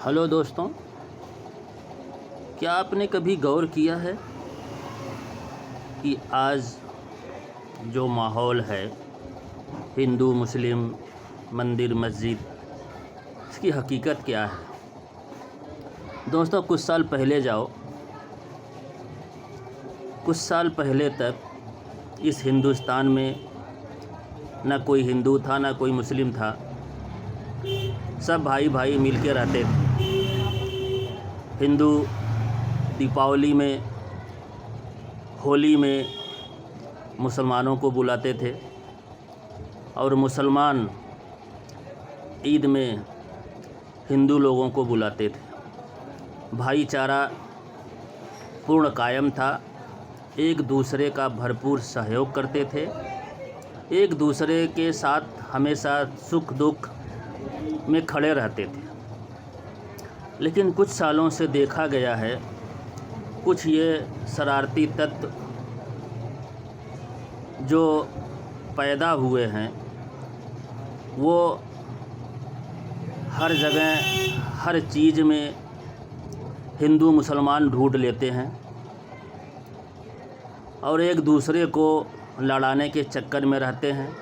Hello दोस्तों, क्या आपने कभी गौर किया है कि आज जो माहौल है हिंदू मुस्लिम मंदिर मस्जिद, इसकी हकीकत क्या है? दोस्तों, कुछ साल पहले तक इस हिंदुस्तान में ना कोई हिंदू था ना कोई मुस्लिम था। सब भाई भाई मिल के रहते थे। हिंदू दीपावली में, होली में मुसलमानों को बुलाते थे और मुसलमान ईद में हिंदू लोगों को बुलाते थे। भाईचारा पूर्ण कायम था। एक दूसरे का भरपूर सहयोग करते थे। एक दूसरे के साथ हमेशा सुख दुख में खड़े रहते थे। लेकिन कुछ सालों से देखा गया है, कुछ ये शरारती तत्व जो पैदा हुए हैं वो हर जगह हर चीज़ में हिंदू मुसलमान ढूंढ लेते हैं और एक दूसरे को लड़ाने के चक्कर में रहते हैं।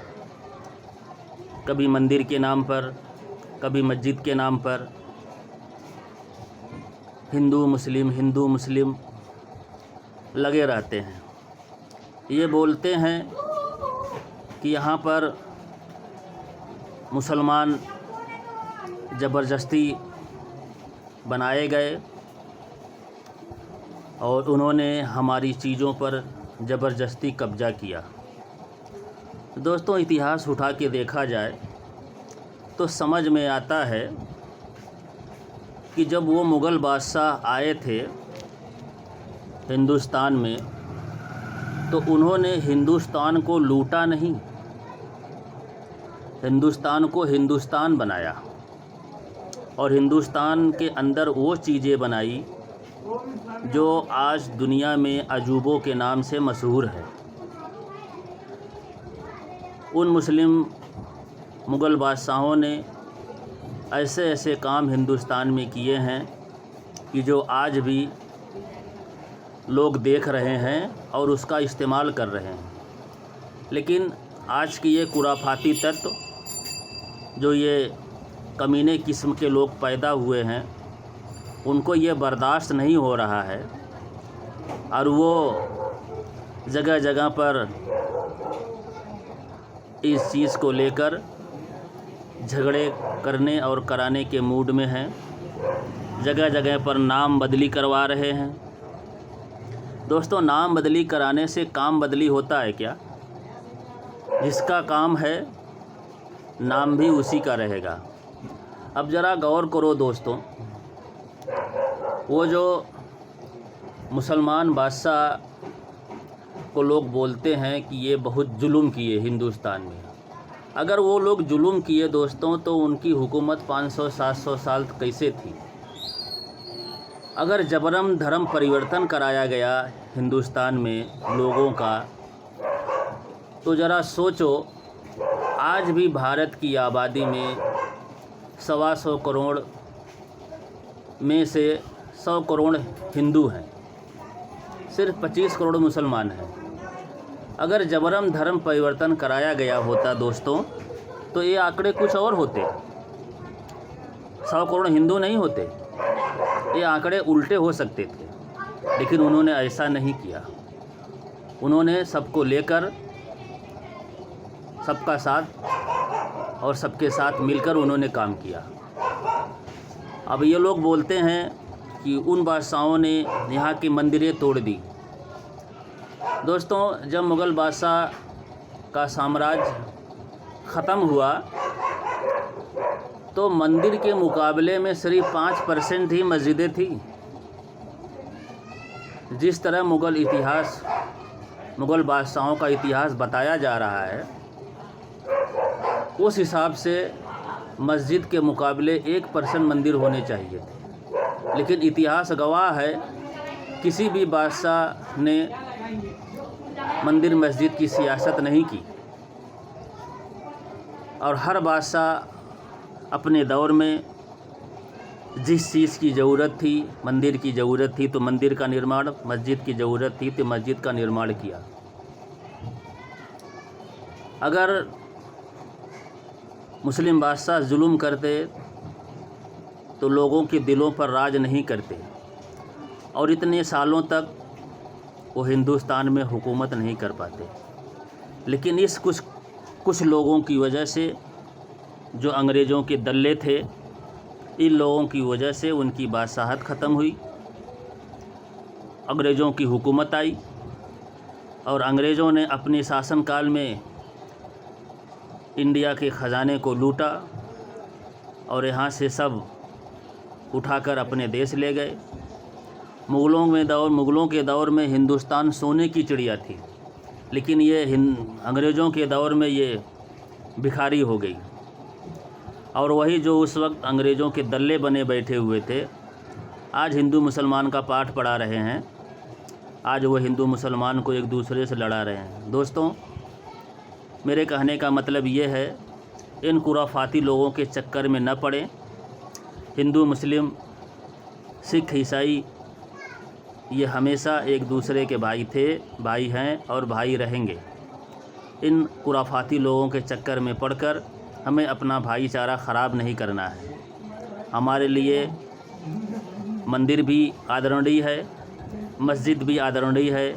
कभी मंदिर के नाम पर, कभी मस्जिद के नाम पर हिंदू मुस्लिम लगे रहते हैं। ये बोलते हैं कि यहाँ पर मुसलमान ज़बरदस्ती बनाए गए और उन्होंने हमारी चीज़ों पर ज़बरदस्ती कब्ज़ा किया। दोस्तों, इतिहास उठा के देखा जाए तो समझ में आता है कि जब वो मुग़ल बादशाह आए थे हिंदुस्तान में तो उन्होंने हिंदुस्तान को लूटा नहीं, हिंदुस्तान को हिंदुस्तान बनाया और हिंदुस्तान के अंदर वो चीज़ें बनाई जो आज दुनिया में अजूबों के नाम से मशहूर है। उन मुस्लिम मुग़ल बादशाहों ने ऐसे ऐसे काम हिंदुस्तान में किए हैं कि जो आज भी लोग देख रहे हैं और उसका इस्तेमाल कर रहे हैं। लेकिन आज की ये खुराफाती तत्व जो ये कमीने किस्म के लोग पैदा हुए हैं, उनको ये बर्दाश्त नहीं हो रहा है और वो जगह जगह पर इस चीज़ को लेकर झगड़े करने और कराने के मूड में हैं। जगह जगह पर नाम बदली करवा रहे हैं। दोस्तों, नाम बदली कराने से काम बदली होता है क्या? जिसका काम है नाम भी उसी का रहेगा। अब ज़रा गौर करो दोस्तों, वो जो मुसलमान बादशाह को लोग बोलते हैं कि ये बहुत जुल्म किए हिंदुस्तान में, अगर वो लोग जुल्म किए दोस्तों तो उनकी हुकूमत 500-700 साल कैसे थी? अगर जबरन धर्म परिवर्तन कराया गया हिंदुस्तान में लोगों का, तो ज़रा सोचो, आज भी भारत की आबादी में 125 करोड़ में से 100 करोड़ हिंदू हैं, सिर्फ 25 करोड़ मुसलमान हैं। अगर जबरन धर्म परिवर्तन कराया गया होता दोस्तों तो ये आंकड़े कुछ और होते। 100 करोड़ हिंदू नहीं होते, ये आंकड़े उल्टे हो सकते थे। लेकिन उन्होंने ऐसा नहीं किया। उन्होंने सबको लेकर, सबका साथ और सबके साथ मिलकर उन्होंने काम किया। अब ये लोग बोलते हैं कि उन बादशाहों ने यहाँ की मंदिरें तोड़ दी। दोस्तों, जब मुग़ल बादशाह का साम्राज्य ख़त्म हुआ तो मंदिर के मुकाबले में सिर्फ 5% ही मस्जिदें थी। जिस तरह मुग़ल बादशाहों का इतिहास बताया जा रहा है, उस हिसाब से मस्जिद के मुकाबले 1% मंदिर होने चाहिए थे। लेकिन इतिहास गवाह है, किसी भी बादशाह ने मंदिर मस्जिद की सियासत नहीं की और हर बादशाह अपने दौर में जिस चीज़ की ज़रूरत थी, मंदिर की ज़रूरत थी तो मंदिर का निर्माण, मस्जिद की ज़रूरत थी तो मस्जिद का निर्माण किया। अगर मुस्लिम बादशाह जुल्म करते तो लोगों के दिलों पर राज नहीं करते और इतने सालों तक वो हिंदुस्तान में हुकूमत नहीं कर पाते। लेकिन इस कुछ लोगों की वजह से, जो अंग्रेज़ों के दल्ले थे, इन लोगों की वजह से उनकी बादशाहत ख़त्म हुई, अंग्रेज़ों की हुकूमत आई और अंग्रेज़ों ने अपने शासनकाल में इंडिया के ख़जाने को लूटा और यहाँ से सब उठाकर अपने देश ले गए। मुग़लों के दौर में हिंदुस्तान सोने की चिड़िया थी, लेकिन ये अंग्रेज़ों के दौर में ये भिखारी हो गई। और वही जो उस वक्त अंग्रेज़ों के दल्ले बने बैठे हुए थे, आज हिंदू मुसलमान का पाठ पढ़ा रहे हैं, आज वो हिंदू मुसलमान को एक दूसरे से लड़ा रहे हैं। दोस्तों, मेरे कहने का मतलब ये है, इन खुराफाती लोगों के चक्कर में न पड़ें। हिंदू मुस्लिम, सिख ईसाई ये हमेशा एक दूसरे के भाई थे, भाई हैं और भाई रहेंगे। इन खुराफाती लोगों के चक्कर में पड़कर हमें अपना भाईचारा ख़राब नहीं करना है। हमारे लिए मंदिर भी आदरणीय है, मस्जिद भी आदरणीय है,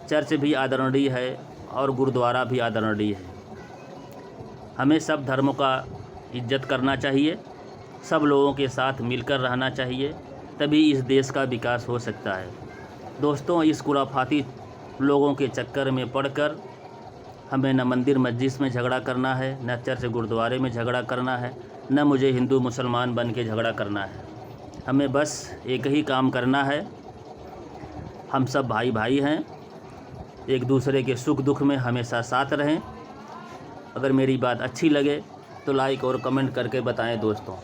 चर्च भी आदरणीय है और गुरुद्वारा भी आदरणीय है। हमें सब धर्मों का इज्जत करना चाहिए, सब लोगों के साथ मिलकर रहना चाहिए, तभी इस देश का विकास हो सकता है। दोस्तों, इस खुराफाती लोगों के चक्कर में पड़कर हमें न मंदिर मस्जिद में झगड़ा करना है, न चर्च गुरुद्वारे में झगड़ा करना है, न मुझे हिंदू मुसलमान बन के झगड़ा करना है। हमें बस एक ही काम करना है, हम सब भाई भाई हैं, एक दूसरे के सुख दुख में हमेशा साथ रहें। अगर मेरी बात अच्छी लगे तो लाइक और कमेंट करके बताएं दोस्तों।